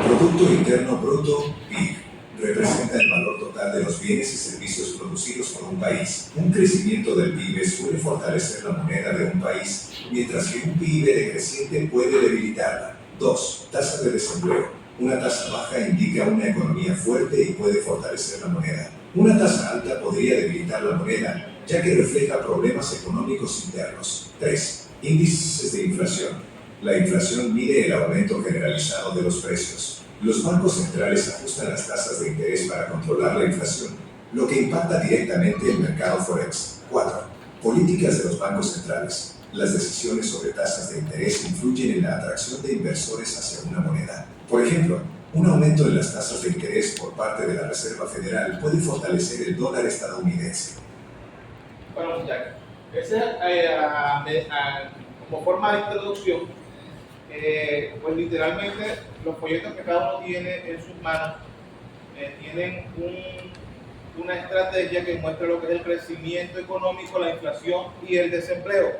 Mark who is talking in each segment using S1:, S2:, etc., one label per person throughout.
S1: Producto Interno Bruto, PIB, representa el valor total de los bienes y servicios producidos por un país. Un crecimiento del PIB suele fortalecer la moneda de un país, mientras que un PIB decreciente puede debilitarla. 2. Tasa de desempleo. Una tasa baja indica una economía fuerte y puede fortalecer la moneda. Una tasa alta podría debilitar la moneda, ya que refleja problemas económicos internos. 3. Índices de inflación. La inflación mide el aumento generalizado de los precios. Los bancos centrales ajustan las tasas de interés para controlar la inflación, lo que impacta directamente el mercado forex. 4. Políticas de los bancos centrales. Las decisiones sobre tasas de interés influyen en la atracción de inversores hacia una moneda. Por ejemplo, un aumento en las tasas de interés por parte de la Reserva Federal puede fortalecer el dólar estadounidense.
S2: Bueno, muchachos, como forma de introducción, pues literalmente los folletos que cada uno tiene en sus manos tienen una estrategia que muestra lo que es el crecimiento económico, la inflación y el desempleo.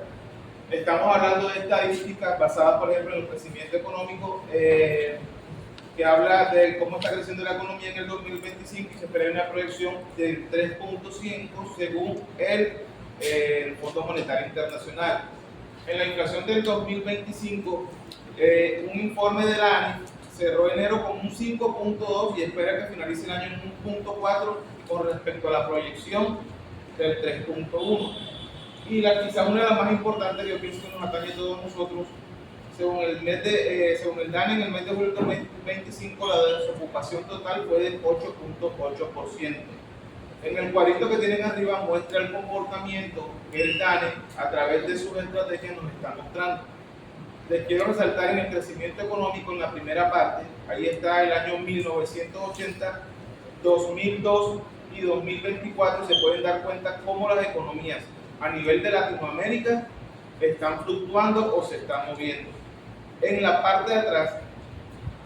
S2: Estamos hablando de estadísticas basadas, por ejemplo, en el crecimiento económico, que habla de cómo está creciendo la economía en el 2025 y se espera una proyección del 3.5 según el Fondo Monetario Internacional. En la inflación del 2025, un informe de la ANI cerró enero con un 5.2 y espera que finalice el año en un 1.4 con respecto a la proyección del 3.1. Y quizás una de las más importantes que yo pienso que nos atañe a todos nosotros, según el DANE, en el mes de julio del 2025 la desocupación total fue del 8.8%. En el cuadrito que tienen arriba muestra el comportamiento que el DANE a través de sus estrategias nos está mostrando. Les quiero resaltar en el crecimiento económico en la primera parte, ahí está el año 1980, 2002 y 2024, se pueden dar cuenta cómo las economías a nivel de Latinoamérica están fluctuando o se están moviendo. En la parte de atrás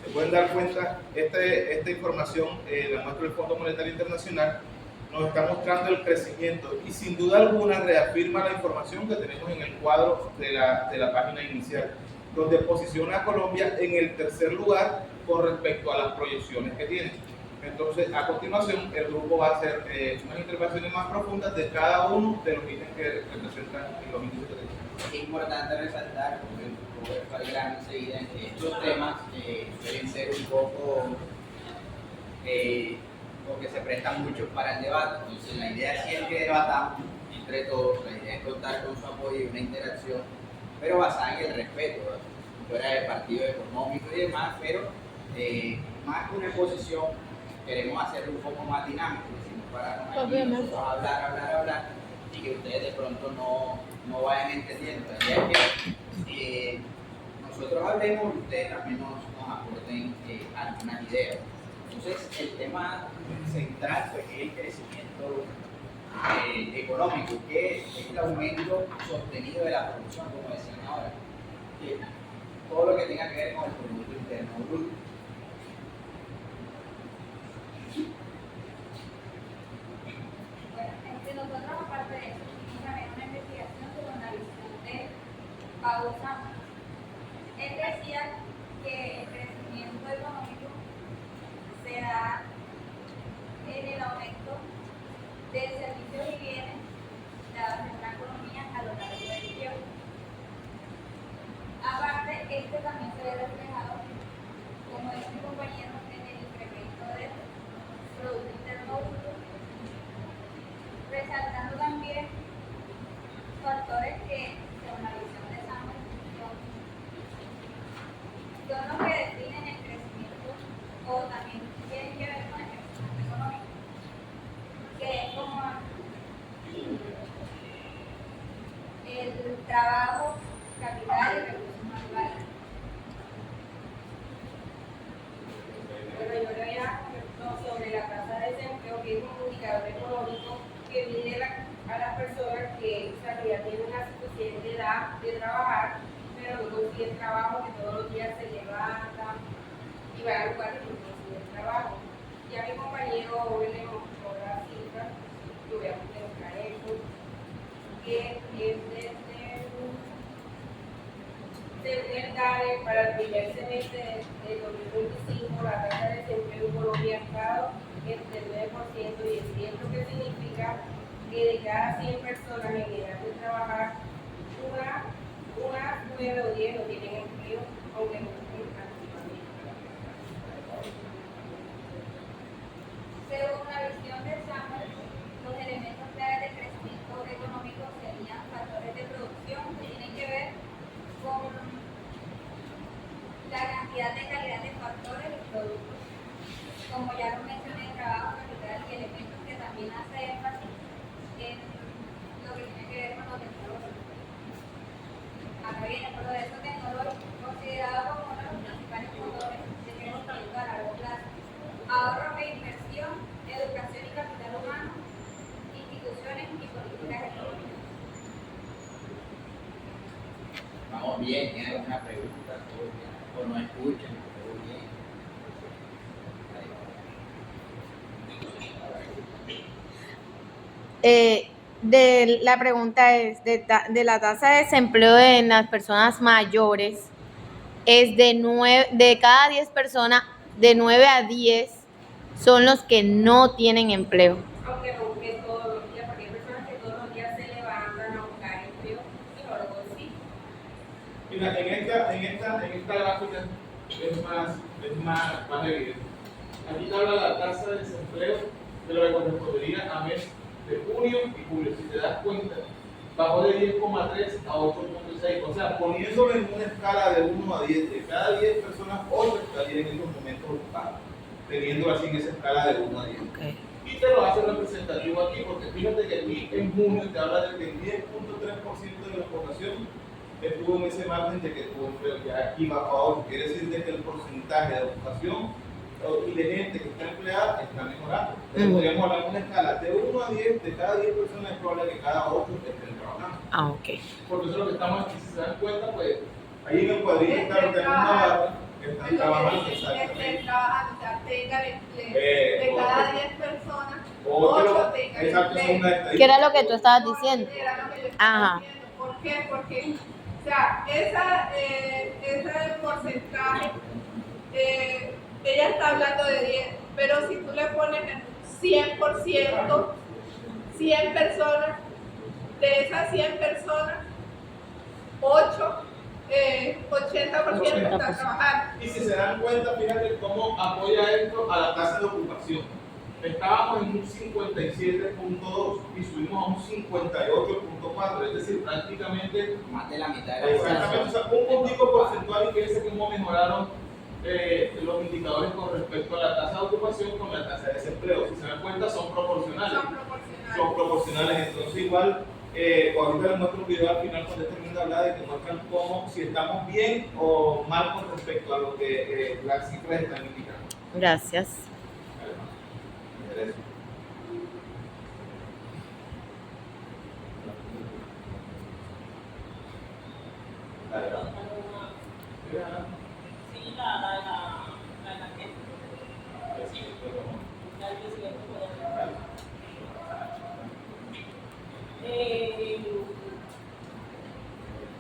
S2: se pueden dar cuenta, esta información la muestra el Fondo Monetario Internacional, nos está mostrando el crecimiento y sin duda alguna reafirma la información que tenemos en el cuadro de la página inicial, donde posiciona a Colombia en el tercer lugar con respecto a las proyecciones que tiene. Entonces, a continuación, el grupo va a hacer unas intervenciones más profundas de cada uno de los ítems que representan los índices de crecimiento.
S3: Es importante resaltar, como el profesor Fabián enseguida, que estos temas suelen ser un poco porque se prestan mucho para el debate. Entonces, la idea es siempre debatamos entre todos, la idea es contar con su apoyo y una interacción, pero basada en el respeto, ¿verdad? Fuera del partido económico y demás, pero más que una exposición, queremos hacerlo un poco más dinámico, decimos, para nosotros hablar, y que ustedes de pronto no vayan entendiendo. La idea es que nosotros hablemos y ustedes también nos aporten algunas ideas. Entonces, el tema central pues, es el crecimiento económico, que es el aumento sostenido de la producción, como decían ahora. Todo lo que tenga que ver con el Producto Interno Bruto.
S4: Bueno, nosotros aparte de eso, hicimos también una investigación sobre una visión de Pablo Santos. Él decía que el crecimiento económico se da en el aumento de servicios y bienes dados en una economía a lo largo del tiempo. Aparte, este también se ve reflejado, como dice mi compañero, en el incremento del Producto Interno Bruto, resaltando también factores que, según la visión de Samuel, son los que definen el crecimiento o también tienen que ver con el crecimiento económico, que es como el trabajo, capital y recursos naturales. Bueno, yo le voy a sobre la tasa de desempleo, que es un indicador económico que mide a las personas que ya tienen una suficiente edad de trabajar, pero no consiguen trabajo, que todos los días se levantan y van al lugar y no consiguen trabajo. Ya mi compañero le mostró la cifra, yo voy a mostrar eso, que es según el DANE, para el primer semestre del 2025, la estado entre el 9% y el 100%, lo que significa que de cada 100 personas en edad de trabajar, unas 9 o 10 no tienen empleo, aunque no estén activamente.
S5: Según la visión de Samuel, los elementos claves de crecimiento económico serían factores de producción que tienen que ver con la cantidad de calidad de factores y productos. Como ya lo mencioné, trabajo, capital y elementos que también hace énfasis en lo que tiene que ver con lo tecnológico. Acá viene por lo de eso tecnológico, considerado como uno de los principales motores de crecimiento a largo plazo. Ahorro e inversión, educación y capital humano, instituciones y políticas económicas.
S3: Vamos bien, ¿tienen alguna pregunta? ¿Todo bien? ¿O no escuchan? ¿Todo bien?
S6: La pregunta es, de la tasa de desempleo en las personas mayores, es de cada 10 personas, de 9 a 10 son los que no tienen empleo.
S4: Aunque no busquen todos los días, porque hay personas que todos los días se levantan a buscar empleo y no lo consiguen.
S2: Mira, en esta gráfica es más evidente. Aquí te habla la tasa de desempleo de lo que correspondería a mes de junio y julio. Si te das cuenta, bajó de 10,3 a 8,6. O sea, poniéndolo en una escala de 1 a 10, de cada 10 personas, 8 estarían en estos momentos ocupados, teniéndolo así en esa escala de 1 a 10.
S6: Okay.
S2: Y te lo hace representativo aquí, porque fíjate que aquí en junio te habla de que el 10,3% de la población estuvo en ese margen de que tuvo empleo. Ya aquí bajó a 8, quiere decir de que el porcentaje de ocupación y de gente que está empleada está mejorando. Podríamos hablar de una escala de 1 a 10, de cada 10 personas es probable que cada 8 estén trabajando.
S6: Ah, ok.
S2: Porque eso es lo que estamos aquí, si se dan cuenta, pues ahí en el cuadrito está lo que tenemos una barra que están trabajando exactamente.
S7: Trabajando, o sea, tengan empleo. De cada 10 personas, 8 tengan
S2: exacto, son una
S7: empleo.
S6: ¿Qué era lo que tú estabas diciendo?
S7: Era lo que yo estaba
S6: Ajá.
S7: diciendo. ¿Por qué? Porque, o sea, ese porcentaje, ella está hablando de 10, pero si tú le pones el 100%, 100 personas, de esas 100 personas, 80% están trabajando.
S2: Y si se dan cuenta, fíjate cómo apoya esto a la tasa de ocupación. Estábamos en un 57.2 y subimos a un 58.4, es decir, prácticamente
S3: Más de la mitad de la
S2: exactamente, o sea, un puntico porcentual, y fíjense cómo mejoraron los indicadores con respecto a la tasa de ocupación con la tasa de desempleo. Si se dan cuenta, son proporcionales. Son proporcionales, entonces igual, ahorita les muestro un video al final cuando termine de hablar de que muestran cómo, si estamos bien o mal con respecto a lo que las cifras están indicando.
S6: Gracias.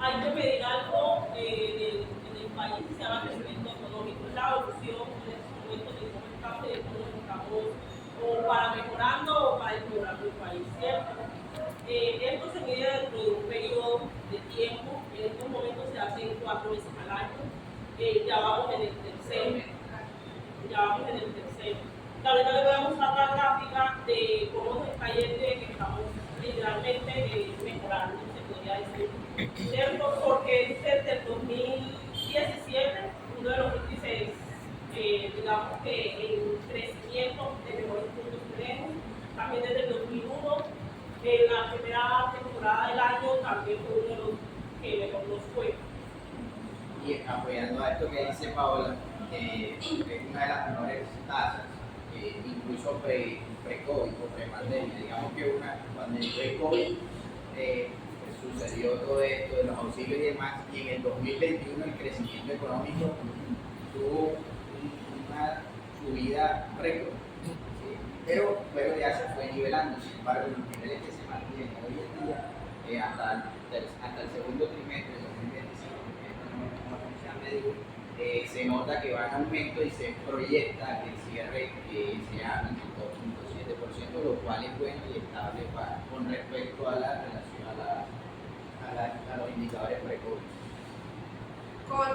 S8: Hay que pedir algo en el país que se llama crecimiento económico, la opción en estos momentos de cómo estamos y de cómo estamos o para mejorando o para empeorando el país, ¿cierto? Esto se mide dentro de un periodo de tiempo, en estos momentos se hacen 4 veces al año, ya vamos en el tercero. Ahorita le voy a mostrar la gráfica de cómo nos está yendo, que estamos literalmente mejorando, se podría decir, ¿cierto? Porque desde el 2017, uno de los índices, digamos que en crecimiento de mejores puntos tenemos, también desde el 2001, en la primera temporada del año también fue uno de los que mejor nos fue.
S3: Y apoyando a esto que dice Paola, es una de las menores tasas, incluso pre-COVID o pre-pandemia. Digamos que cuando entró el COVID sucedió todo esto de los auxilios y demás, y en el 2021 el crecimiento económico tuvo una subida récord, ¿sí? Pero luego ya se fue nivelando. Sin embargo, los niveles que se mantienen hoy en día hasta el segundo trimestre de 2025, que es una fecha medio, se nota que va en aumento y se proyecta que el cierre sea en el 2.7%, lo cual es bueno y estable con respecto a la relación a los indicadores pre-COVID.
S7: Con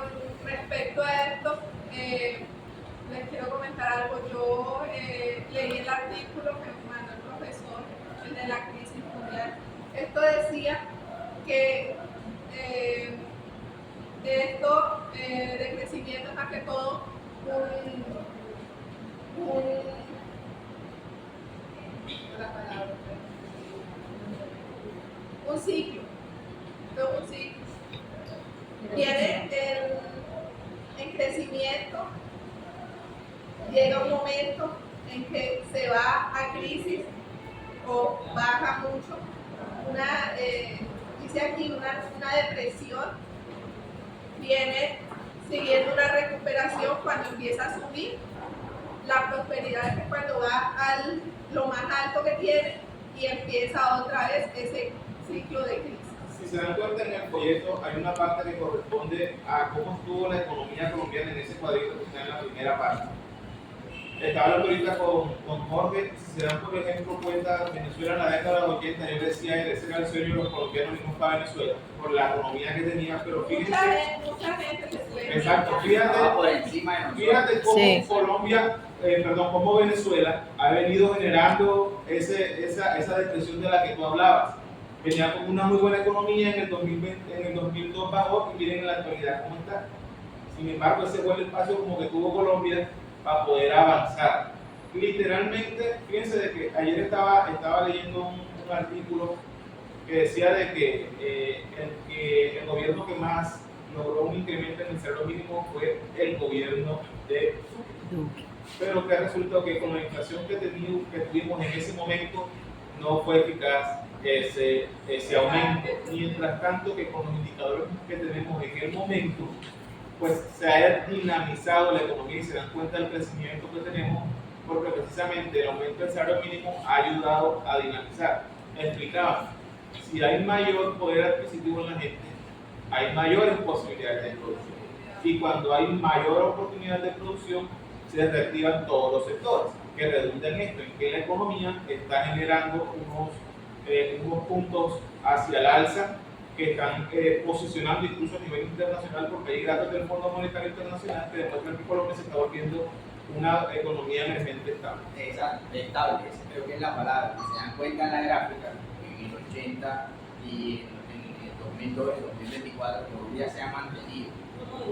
S7: respecto a esto, les quiero comentar algo. Yo leí el artículo que me mandó el profesor, el de la crisis mundial. Esto decía que esto de crecimiento es más que todo un ciclo. Esto es un ciclo. Viene en crecimiento, llega un momento en que se va a crisis o baja mucho, dice aquí una depresión, viene siguiendo una recuperación cuando empieza a subir, la prosperidad es cuando va a lo más alto que tiene y empieza otra vez ese ciclo de crisis.
S2: Si se dan cuenta, en el folleto hay una parte que corresponde a cómo estuvo la economía colombiana en ese cuadrito que está en la primera parte. Estaba hablando ahorita con Jorge, si se dan por ejemplo cuenta, Venezuela en la década de los 80, yo decía, ese era el sueño de los colombianos y no para Venezuela, por la economía que tenía, pero fíjense.
S7: Mucha gente se fue.
S2: Exacto,
S3: Por encima de nosotros.
S2: fíjate cómo
S6: Sí.
S2: Colombia, cómo Venezuela ha venido generando esa depresión de la que tú hablabas. Venía con una muy buena economía en el 2020, en el 2002 bajó y miren en la actualidad cómo está. Sin embargo, ese fue el espacio como que tuvo Colombia para poder avanzar. Literalmente, fíjense de que ayer estaba leyendo un artículo que decía de que el gobierno que más logró un incremento en el salario mínimo fue el gobierno de Duque. Pero que resultó que con la inflación que tuvimos en ese momento no fue eficaz ese aumento. Mientras tanto que con los indicadores que tenemos en el momento, pues se ha dinamizado la economía y se dan cuenta del crecimiento que tenemos, porque precisamente el aumento del salario mínimo ha ayudado a dinamizar. Explicaba, si hay mayor poder adquisitivo en la gente, hay mayores posibilidades de producción. Y cuando hay mayor oportunidad de producción, se reactivan todos los sectores, que redunda en esto, en que la economía está generando unos puntos hacia el alza que están posicionando incluso a nivel internacional, porque hay datos del Fondo Monetario Internacional que demuestran que Colombia se está volviendo una economía emergente estable.
S3: Exacto, estable, esa creo que es la palabra. Si se dan cuenta en la gráfica, en el 80 y en el 2002 y 2024, Colombia se ha mantenido.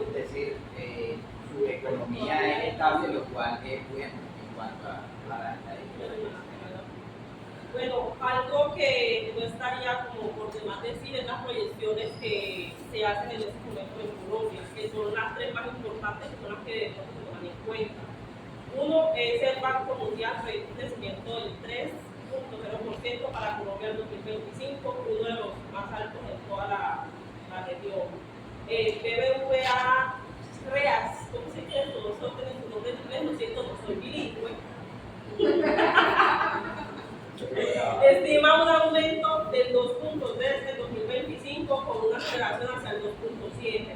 S3: Es decir, su economía es estable, lo cual es bueno en cuanto a la estadística.
S8: Bueno, algo que no estaría como por demás decir es las proyecciones que se hacen en este momento en Colombia, que son las tres más importantes, que son las que debemos tomar en cuenta. Uno es el Banco Mundial, proyecta un crecimiento del 3.0% para Colombia en 2025, uno de los más altos en toda la región. BBVA Reas, ¿cómo se llama? Todos son tienen su nombre en inglés, lo siento, no soy bilingüe. Estima un aumento del 2.3 en 2025 con una aceleración hacia el 2.7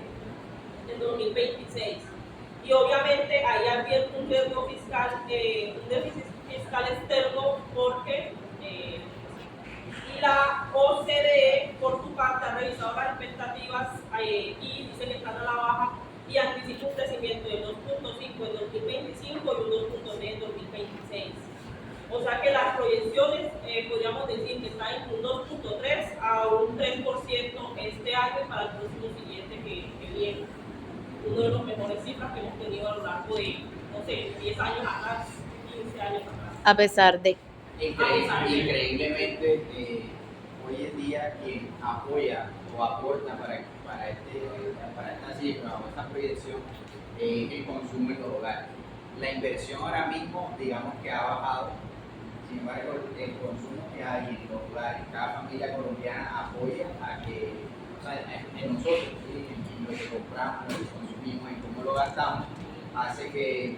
S8: en 2026. Y obviamente ahí advierte un riesgo fiscal, un déficit fiscal externo porque y la OCDE por su parte ha revisado las expectativas y dice que están a la baja y anticipa un crecimiento de 2.5 en 2025 y un 2.6 en 2026. O sea que las proyecciones podríamos decir que están en un 2.3 a un 3% este año para el próximo siguiente que viene. Uno de los mejores cifras que hemos tenido a lo largo de, no sé, 10 años atrás, 15 años atrás.
S6: A pesar de.
S3: Increíblemente, hoy en día quien apoya o aporta para esta cifra o esta proyección es el consumo en los hogares. La inversión ahora mismo, digamos que ha bajado. Sin embargo, el consumo que hay en los hogares, cada familia colombiana apoya a que, o sea, en nosotros, ¿sí? En lo que compramos, en lo que consumimos, en cómo lo gastamos, hace que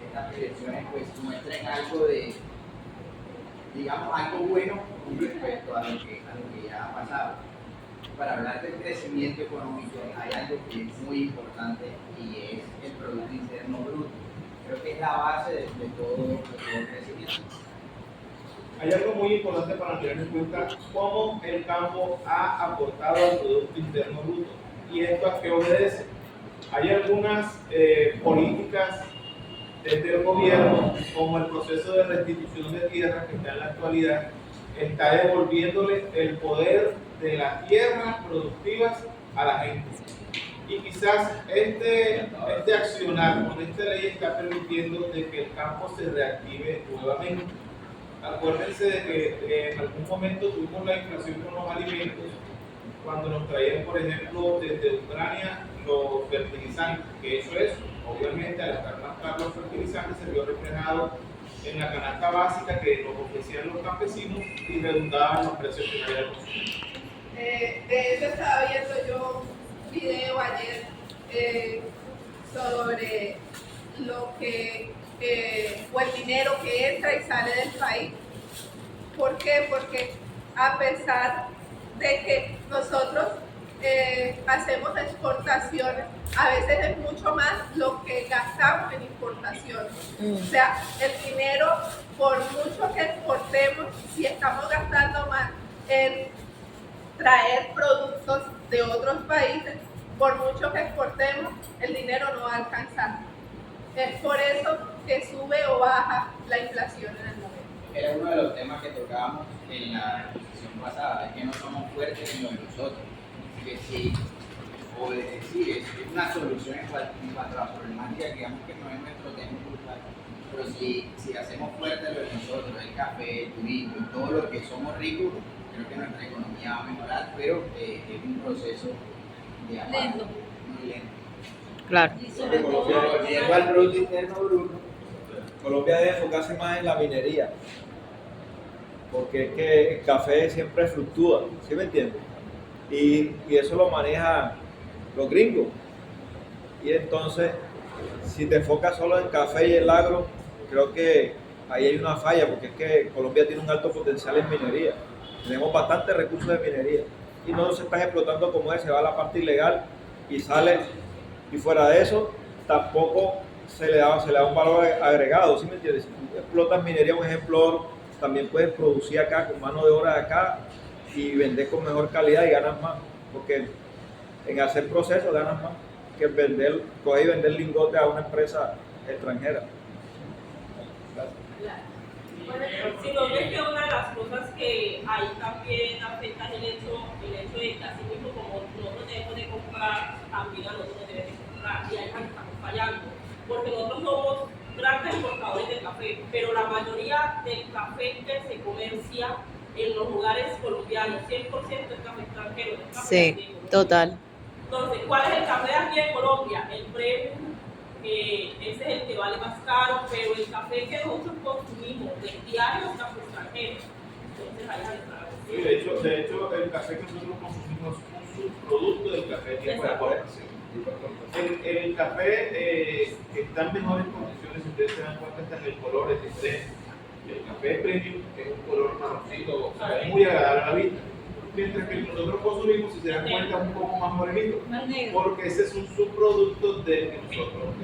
S3: estas proyecciones pues muestren algo de, digamos, algo bueno con respecto a lo que ya ha pasado. para hablar del crecimiento económico hay algo que es muy importante y es el Producto Interno Bruto. Creo que es la base de todo crecimiento.
S2: Hay algo muy importante para tener en cuenta cómo el campo ha aportado al Producto Interno Bruto. ¿Y esto a qué obedece? Hay algunas políticas desde el gobierno, como el proceso de restitución de tierras que está en la actualidad, está devolviéndole el poder de las tierras productivas a la gente. Y quizás este accionar con esta ley está permitiendo de que el campo se reactive nuevamente. Acuérdense de que en algún momento tuvimos la inflación con los alimentos, cuando nos traían, por ejemplo, desde Ucrania los fertilizantes, que eso es, obviamente, al estar más caros los fertilizantes, se vio reflejado en la canasta básica que nos ofrecían los campesinos y redundaban los precios finales.
S7: De eso estaba viendo yo un video ayer sobre lo que o el dinero que entra y sale del país. ¿Por qué? Porque a pesar de que nosotros hacemos exportaciones, a veces es mucho más lo que gastamos en importaciones. O sea, el dinero, por mucho que exportemos, si estamos gastando más en traer productos de otros países, por mucho que exportemos, el dinero no va a alcanzar. Es por eso que sube o baja la inflación en el momento.
S3: Era uno de los temas que tocábamos en la sesión pasada, es que no somos fuertes en lo de nosotros. Que sí, o de decir, es una solución en cuanto a la problemática, que digamos que no es nuestro tema cultural, pero si hacemos fuerte lo de nosotros, el café, el turismo, todo lo que somos ricos, creo que nuestra economía va a mejorar, pero es un proceso de avance muy lento.
S6: Claro.
S3: Volviendo al Producto Interno Bruto,
S9: Colombia debe enfocarse más en la minería, porque es que el café siempre fluctúa, ¿sí me entiendes? Y eso lo manejan los gringos. Y entonces, si te enfocas solo en café y el agro, creo que ahí hay una falla, porque es que Colombia tiene un alto potencial en minería. Tenemos bastantes recursos de minería y no se están explotando como es, se va a la parte ilegal y sale, y fuera de eso, tampoco se le da un valor agregado, ¿sí me entiendes? Si tú explotas minería, un ejemplo, también puedes producir acá con mano de obra de acá y vender con mejor calidad y ganas más, porque en hacer procesos ganas más que vender, coger y vender lingotes a una empresa extranjera.
S8: Sino que es que una de las cosas que ahí también afecta es el hecho de que así mismo como nosotros debemos de comprar, también a nosotros debemos de comprar, y ahí es que estamos fallando, porque nosotros somos grandes exportadores de café, pero la mayoría del café que se comercia en los lugares colombianos, 100% es café extranjero. Es café
S6: Sí,
S8: gringo.
S6: total.
S8: Entonces, ¿cuál es el café aquí en Colombia? El premium, ese es el que vale más caro, pero el café que nosotros consumimos del diario es café extranjero. Entonces, ahí hay otra vez.
S2: Sí, de hecho, el café que nosotros consumimos es un subproducto del café que es para el café que está en mejores condiciones, si ustedes se dan cuenta, está en el color, es diferente. El café premium es un color marroncito, o sea, es muy agradable a la vista. Mientras que el que nosotros consumimos, si se dan cuenta, es un poco más morenito, porque ese es un subproducto del que nosotros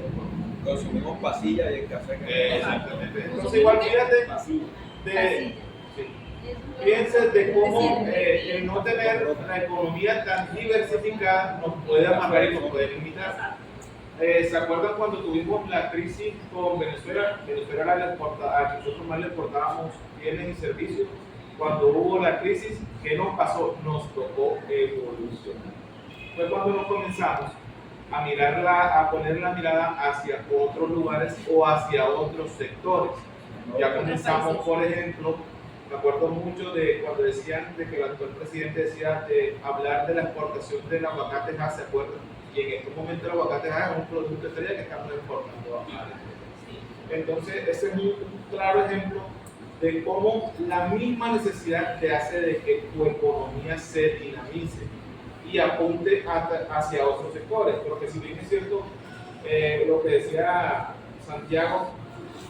S9: Consumimos pasilla y el café que
S2: exactamente. Entonces, igual fíjate fíjense de cómo el no tener la economía tan diversificada nos puede amarrar y nos puede limitar. ¿Se acuerdan cuando tuvimos la crisis con Venezuela? Venezuela era la exportadora, nosotros más le exportábamos bienes y servicios. Cuando hubo la crisis, ¿qué nos pasó? Nos tocó evolucionar. Fue cuando nos comenzamos a poner la mirada hacia otros lugares o hacia otros sectores. Ya comenzamos, por ejemplo, me acuerdo mucho de cuando decían de que el actual presidente decía de hablar de la exportación del aguacate, ¿se acuerdan? Y en estos momentos el aguacate es un producto estrella que estamos exportando a Entonces, ese es un claro ejemplo de cómo la misma necesidad te hace de que tu economía se dinamice y apunte hacia otros sectores. Porque si bien es cierto, lo que decía Santiago,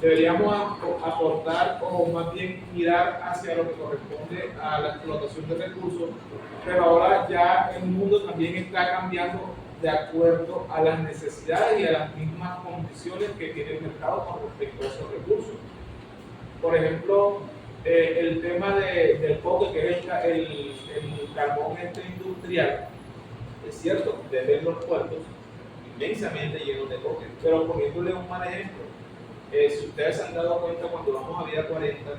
S2: deberíamos aportar o más bien mirar hacia lo que corresponde a la explotación de recursos, pero ahora ya el mundo también está cambiando de acuerdo a las necesidades y a las mismas condiciones que tiene el mercado con respecto a esos recursos. Por ejemplo, el tema del coque, que es el carbón industrial, es cierto, desde los puertos inmensamente llenos de coque, pero poniéndole un mal ejemplo, si ustedes se han dado cuenta cuando vamos a Vía 40,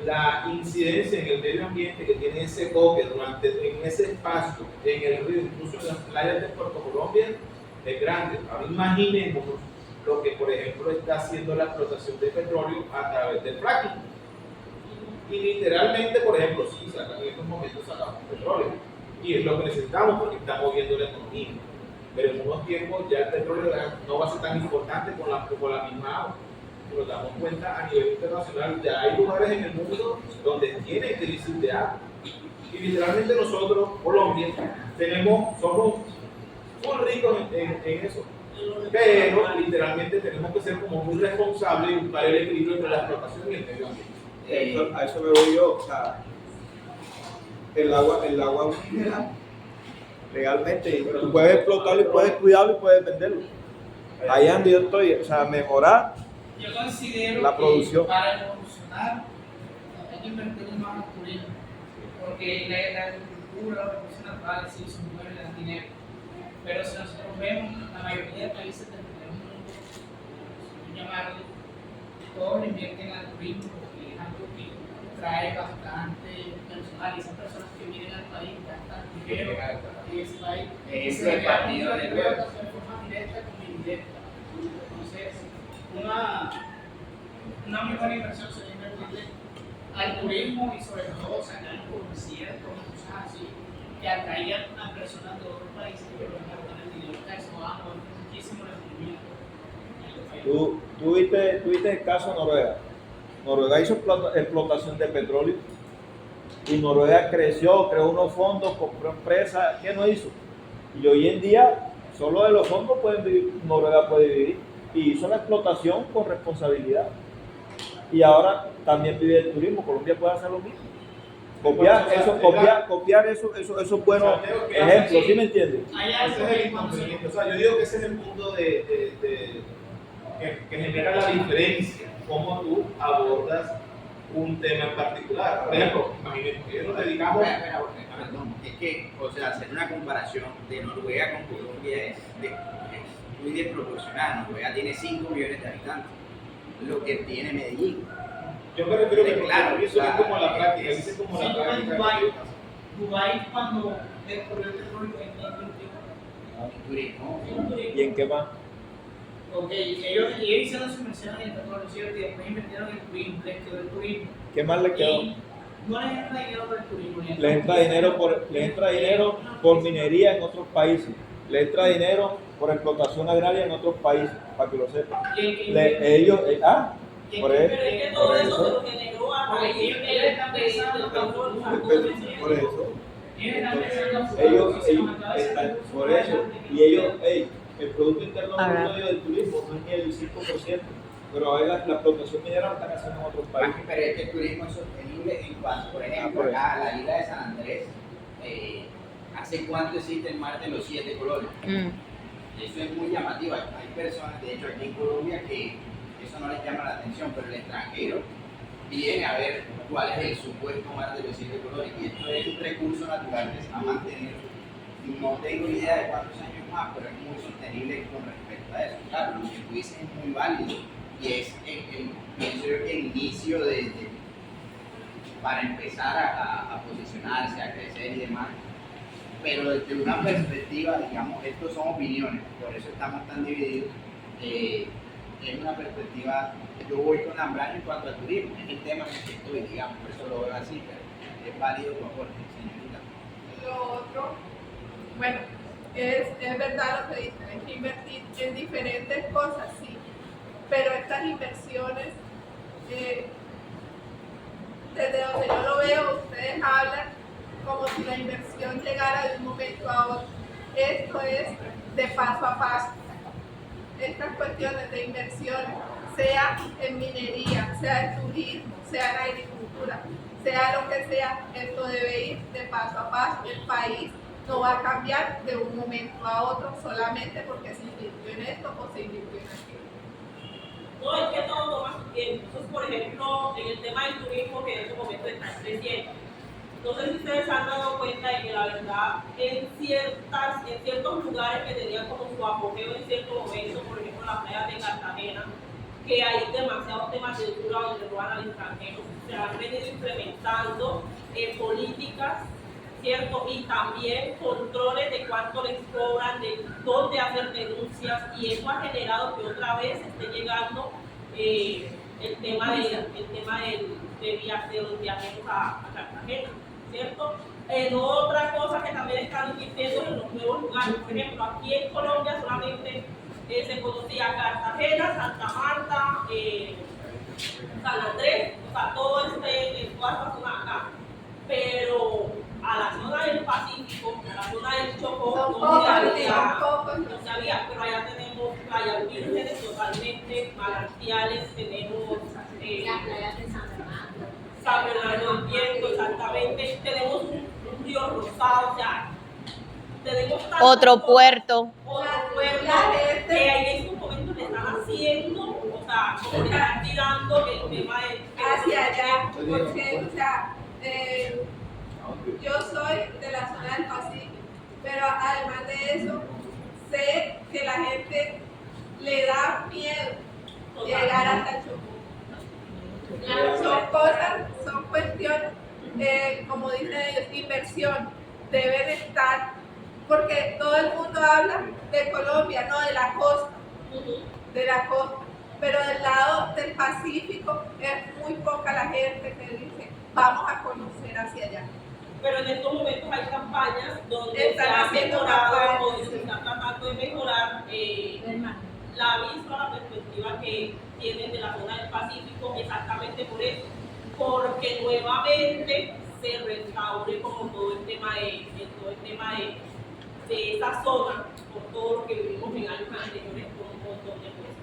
S2: la incidencia en el medio ambiente que tiene ese coque en ese espacio, en el río, incluso en las playas de Puerto Colombia, es grande. Ahora imaginémonos lo que, por ejemplo, está haciendo la explotación de petróleo a través del fracking. Y literalmente, por ejemplo, sí, en estos momentos sacamos petróleo. Y es lo que necesitamos porque está moviendo la economía. Pero en unos tiempos ya el petróleo no va a ser tan importante con la misma agua. Si nos damos cuenta, a nivel internacional ya hay lugares en el mundo donde tienen crisis de agua. Y literalmente nosotros, Colombia, somos muy ricos en eso. Pero literalmente tenemos que ser como muy responsables y buscar el equilibrio entre la explotación y el medio ambiente.
S9: A eso me voy yo. O sea, el agua es un mineral. Legalmente, tú puedes explotarlo y puedes cuidarlo y puedes venderlo. Ahí es donde yo estoy, o sea, mejorar
S10: Yo considero
S9: la producción.
S10: que para evolucionar hay que invertir más en turismo, porque la agricultura, los recursos naturales sí son buenos y dan dinero, pero si nosotros vemos, la mayoría de países del primer mundo, si llamarle, todos invierten al turismo, porque es algo que trae bastante personal, y esas personas que vienen al país gastan dinero en ese país.
S3: Ejemplo de partido de
S10: de forma directa como indirecta. Entonces, una muy buena inversión sería invertirle al turismo y sobre todo sacar conciertos, cosas así, que atraigan a personas de otros países que van a tener dinero. Eso va a mover muchísimo la economía.
S9: Tú viste el caso de Noruega. Noruega hizo explotación de petróleo y Noruega creó unos fondos, compró empresas. ¿Qué no hizo? Y hoy en día, solo de los fondos Noruega puede vivir. Y hizo la explotación con responsabilidad. Y ahora también vive el turismo. Colombia puede hacer lo mismo. Copiar esos buenos ejemplos, ¿sí me entiendes?
S2: Ese es el inconveniente. O sea, yo digo que ese es el punto que genera la diferencia, cómo tú abordas un tema en particular. Por ejemplo, imagínate que nos dedicamos.
S3: Perdón, es que, o sea, hacer una comparación de Noruega con Colombia es muy desproporcionada. Noruega tiene 5 millones de habitantes, lo que tiene Medellín.
S2: Yo me refiero que
S3: claro,
S2: eso es como la práctica, dice como la práctica.
S10: Dubái cuando descubrió el petróleo en
S3: Turismo.
S9: ¿Y en qué más?
S10: Ok, ellos hicieron su inversión en el petróleo, ¿cierto? Y después invirtieron en el turismo, les quedó el turismo.
S9: ¿Qué más le quedó?
S10: Y no les entra dinero por el turismo.
S9: Le entra dinero por minería en otros países. Le entra dinero por explotación agraria en otros países, para que lo sepan. Por
S8: Pero es que todo eso se
S9: eso.
S8: lo generó a
S10: Porque
S8: raíz
S10: ellos están pensando
S9: Por eso.
S10: ellos están pensando
S9: Ellos están por eso. Y ellos, el Producto Interno Bruto del turismo no es ni el 5%, pero ahora la explotación minera lo están haciendo en otros países.
S3: Pero es que el turismo es sostenible en cuanto, por ejemplo, acá la isla de San Andrés, ¿hace cuánto existe el mar de los 7 colores? Eso es muy llamativo. Hay personas, de hecho, aquí en Colombia que eso no les llama la atención, pero el extranjero viene a ver cuál es el supuesto mar de los 7 colores. Y esto es un recurso natural que se va a mantener. No tengo idea de cuántos años más, pero es muy sostenible con respecto a eso. Claro, lo que tú dices es muy válido y es pienso yo que el inicio para empezar a posicionarse, a crecer y demás. Pero desde una perspectiva, digamos, estos son opiniones, por eso estamos tan divididos. Es una perspectiva, yo voy con Zambrano en cuanto al turismo, es el tema en el que estoy, digamos, por eso lo veo así, pero es válido tu aporte, señorita.
S7: Lo otro, bueno, es verdad lo que dicen, hay que invertir en diferentes cosas, sí, pero estas inversiones, desde donde yo lo veo, ustedes hablan como si la inversión llegara de un momento a otro. Esto es de paso a paso. Estas cuestiones de inversiones sea en minería, sea en turismo, sea en agricultura, sea lo que sea, esto debe ir de paso a paso. El país no va a cambiar de un momento a otro solamente porque se invirtió en esto o se invirtió en aquello.
S8: No, es que todo toma su tiempo. Entonces, por ejemplo, en el tema del turismo, que en este momento está creciendo, no sé si ustedes se han dado cuenta de que la verdad en ciertos lugares que tenían como su apogeo en cierto momento, por ejemplo las playas de Cartagena, que hay demasiados temas de cultura donde roban al extranjero, se han venido implementando políticas, ¿cierto? Y también controles de cuánto les cobran, de dónde hacer denuncias, y eso ha generado que otra vez esté llegando el tema de los viajeros a Cartagena, ¿cierto? Otra cosa que también están invirtiendo en los nuevos lugares, por ejemplo, aquí en Colombia solamente se conocía Cartagena, Santa Marta, San Andrés, o sea, toda esta zona acá, pero a la zona del Pacífico, a la zona del Chocó, no se había, pero allá tenemos playas vírgenes totalmente, manantiales, tenemos
S5: Las playas de
S8: San Bernardo del Viento, exactamente, tenemos un río rosado, o sea, tenemos
S6: Otro puerto.
S8: que en estos momentos le están haciendo, o sea, como le están tirando el tema
S7: hacia allá, porque, o sea, yo soy de la zona del Pacífico, pero además de eso, sé que la gente le da miedo llegar hasta el Chocó. Son cosas, son cuestiones, como dicen ellos, inversión, deben estar, porque todo el mundo habla de Colombia, no de la costa, pero del lado del Pacífico es muy poca la gente que dice, vamos a conocer hacia allá.
S8: Pero en estos momentos hay campañas donde
S7: Están
S8: se ha
S7: haciendo
S8: mejorado
S7: campañas,
S8: o se está tratando de mejorar la vista, la perspectiva que tienen de la zona del Pacífico, exactamente por eso, porque nuevamente se restaure como todo el tema de esta zona, por todo lo que vivimos en años anteriores con un montón de cosas.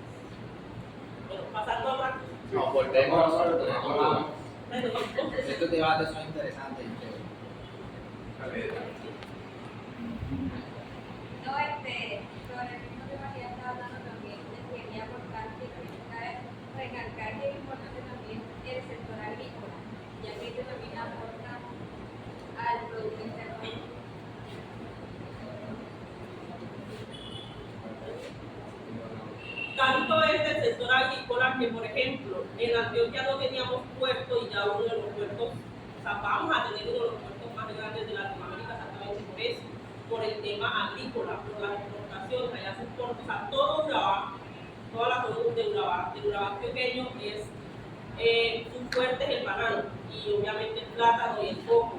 S8: Bueno, pasando a otra.
S3: No, volvemos. Estos debates son interesantes.
S5: No, sobre el mismo tema que ya estaba hablando también, quería aportar que recalcar que es importante también el sector agrícola, ya que este también aporta al Producto Interno Bruto.
S8: Tanto es del sector agrícola que, por ejemplo, en Antioquia no teníamos puerto y ya uno de los puertos, o sea, vamos a tener uno de los puertos más grandes de Latinoamérica exactamente por eso, por el tema agrícola, por las exportaciones, allá se exporta, o sea, todo Urabá, toda la zona de Urabá pequeño es, su fuerte es el banano y obviamente el plátano y el coco.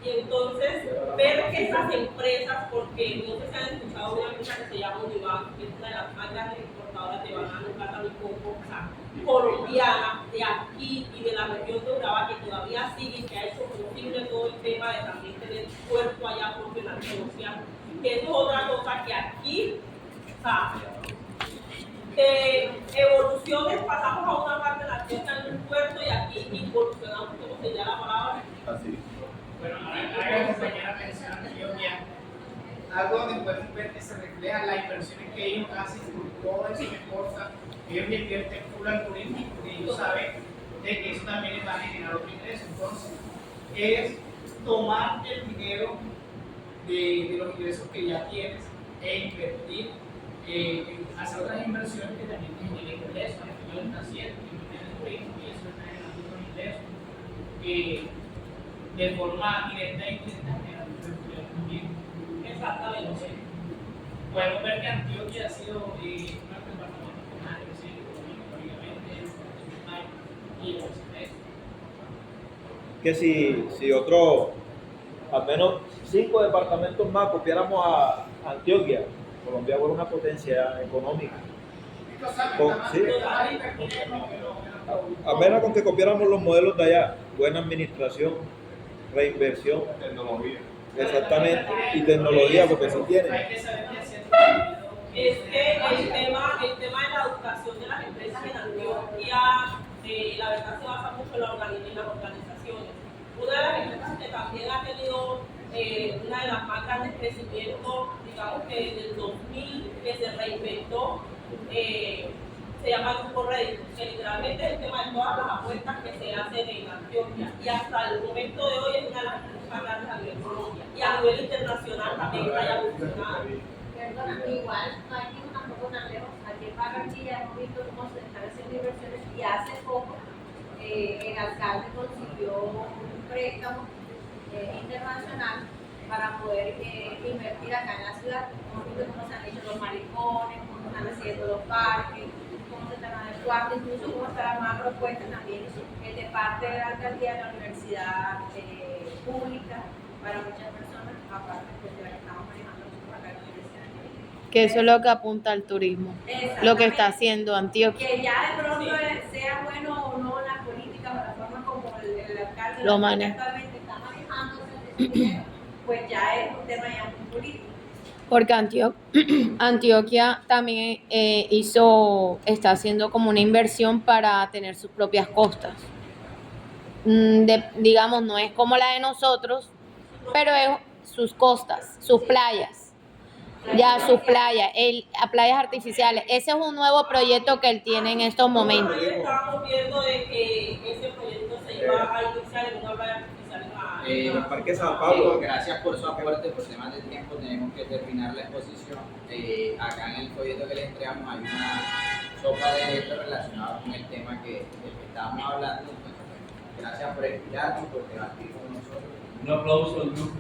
S8: Y entonces, ver que esas empresas, porque no sé si han escuchado una empresa que se llama Unibank, que es una de las más grandes exportadoras de banano, plátano y coco, o sea, colombiana, de aquí y de la región de Urabá, que todavía sigue, que ha hecho posible todo el tema de también tener puerto allá porque la negocian, que eso es otra cosa que aquí, o sea, de evoluciones pasamos a una parte de la que está en un puerto y aquí involucionamos, como se llama la palabra.
S9: Así.
S10: Bueno, ahora la compañera menciona Antioquia, algo donde podemos ver que se refleja las inversiones que ellos hacen por todo eso que exportan. Ellos invierten full al turismo porque ellos saben de que eso también les va a generar otro ingreso. Entonces, es tomar el dinero de los ingresos que ya tienes e invertir, hacer otras inversiones que también te generen ingresos. Esto lo están haciendo, invertir en el turismo y eso está generando otros ingresos. De forma directa e indirecta también. Exactamente. Podemos ver que Antioquia ha sido un departamento que más ha crecido económicamente y el
S9: Que si otro, al menos 5 departamentos más copiáramos a Antioquia, Colombia fuera una potencia económica. Sí. Apenas con que copiáramos los modelos de allá, buena administración, reinversión,
S11: tecnología.
S9: exactamente, y tecnología, porque sí tienen.
S8: Es que el tema de la educación de las empresas empresas en Antioquia, la verdad se basa mucho en las organizaciones. Una de las empresas que también ha tenido una de las más grandes crecimientos, digamos que desde el 2000, que se reinventó, se llama Grupo Reddit, que literalmente es el tema de todas las apuestas que se hacen en Antioquia. Y hasta el momento de hoy es una de las empresas más grandes a nivel Colombia. Y a nivel internacional también está ya evolucionando.
S11: Perdona, igual no hay que ir tampoco tan lejos. Aquí en Barranquilla hemos visto cómo se están haciendo inversiones y hace poco el alcalde consiguió un préstamo internacional para poder invertir acá en la ciudad. Hemos visto cómo se han hecho los maricones, cómo se están haciendo los parques, cómo se están adecuando, incluso cómo está la nueva propuesta también de parte de la alcaldía de la universidad pública para muchas personas, aparte de la que estamos manejando nosotros acá en la universidad.
S6: Que eso es lo que apunta al turismo, lo que está haciendo Antioquia.
S11: Que ya de pronto sea bueno o no las políticas o la forma como el alcalde
S6: Lo maneja.
S11: actualmente está manejando ese dinero, pues ya es un tema ya muy político.
S6: Porque Antioquia también está haciendo como una inversión para tener sus propias costas. Digamos, no es como la de nosotros, pero es sus costas, sus playas. Ya sus playas, a playas artificiales. Ese es un nuevo proyecto que él tiene en estos momentos.
S8: Estábamos viendo de que ese proyecto se iba a iniciar en una playa artificial
S9: En el Parque San Pablo.
S3: Gracias por su aporte, por temas de tiempo tenemos que terminar la exposición. Acá en el folleto que les entregamos hay una sopa de letras relacionada con el tema del que estábamos hablando. Entonces, gracias por explicarnos, por debatir con nosotros.
S12: Un aplauso al grupo.